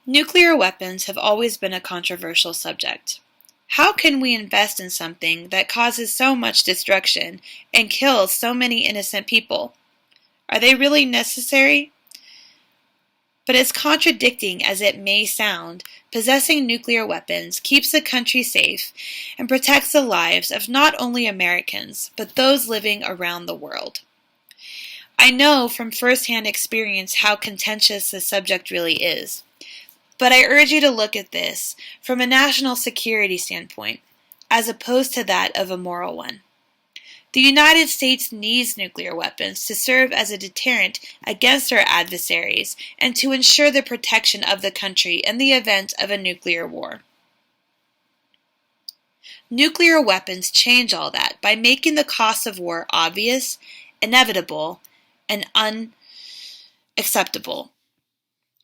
Nuclear weapons have always been a controversial subject. How can we invest in something that causes so much destruction and kills so many innocent people? Are they really necessary? But as contradicting as it may sound, possessing nuclear weapons keeps the country safe and protects the lives of not only Americans, but those living around the world. I know from first-hand experience how contentious the subject really is. But I urge you to look at this from a national security standpoint, as opposed to that of a moral one. The United States needs nuclear weapons to serve as a deterrent against our adversaries and to ensure the protection of the country in the event of a nuclear war. Nuclear weapons change all that by making the cost of war obvious, inevitable, and unacceptable.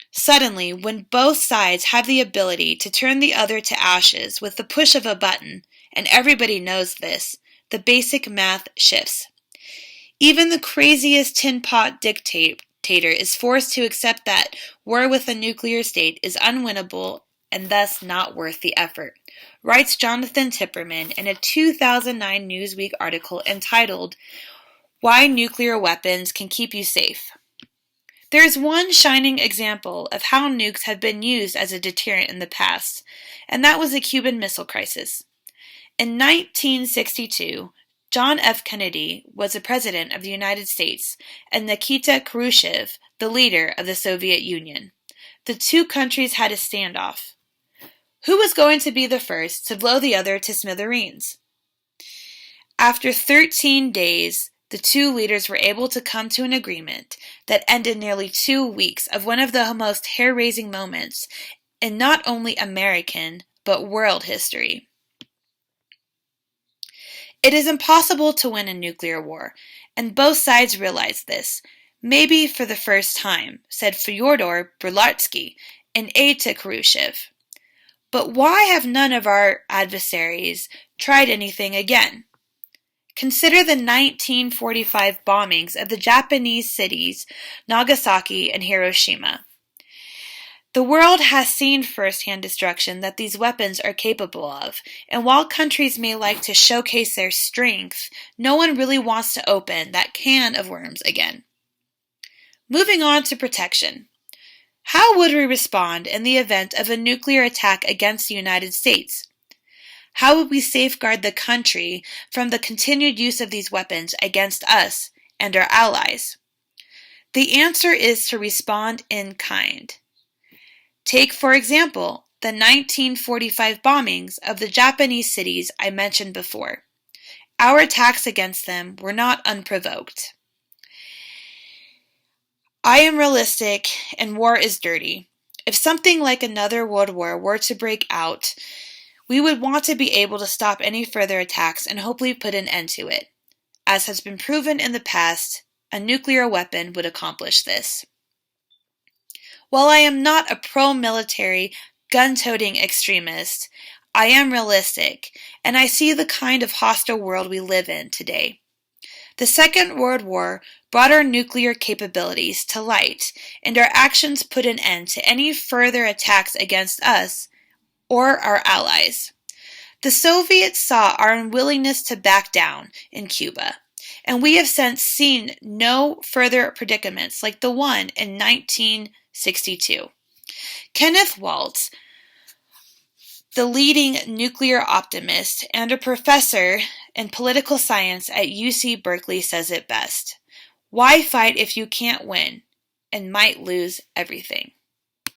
Suddenly, when both sides have the ability to turn the other to ashes with the push of a button, and everybody knows this, the basic math shifts. Even the craziest tin pot dictator is forced to accept that war with a nuclear state is unwinnable and thus not worth the effort, writes Jonathan Tipperman in a 2009 Newsweek article entitled, "Why Nuclear Weapons Can Keep You Safe." There is one shining example of how nukes have been used as a deterrent in the past, and that was the Cuban Missile Crisis. In 1962, John F. Kennedy was the President of the United States, and Nikita Khrushchev, the leader of the Soviet Union. The two countries had a standoff. Who was going to be the first to blow the other to smithereens? After 13 days, the two leaders were able to come to an agreement that ended nearly 2 weeks of one of the most hair-raising moments in not only American, but world history. It is impossible to win a nuclear war, and both sides realize this, maybe for the first time, said Fyodor Berlatsky, an aide to Khrushchev. But why have none of our adversaries tried anything again? Consider the 1945 bombings of the Japanese cities Nagasaki and Hiroshima. The world has seen first-hand destruction that these weapons are capable of, and while countries may like to showcase their strength, no one really wants to open that can of worms again. Moving on to protection. How would we respond in the event of a nuclear attack against the United States? How would we safeguard the country from the continued use of these weapons against us and our allies? The answer is to respond in kind. Take, for example, the 1945 bombings of the Japanese cities I mentioned before. Our attacks against them were not unprovoked. I am realistic, and war is dirty. If something like another world war were to break out, we would want to be able to stop any further attacks and hopefully put an end to it. As has been proven in the past, a nuclear weapon would accomplish this. While I am not a pro-military, gun-toting extremist, I am realistic, and I see the kind of hostile world we live in today. The Second World War brought our nuclear capabilities to light, and our actions put an end to any further attacks against us or our allies. The Soviets saw our unwillingness to back down in Cuba, and we have since seen no further predicaments like the one in 1962. Kenneth Waltz, the leading nuclear optimist and a professor in political science at UC Berkeley, says it best. Why fight if you can't win and might lose everything?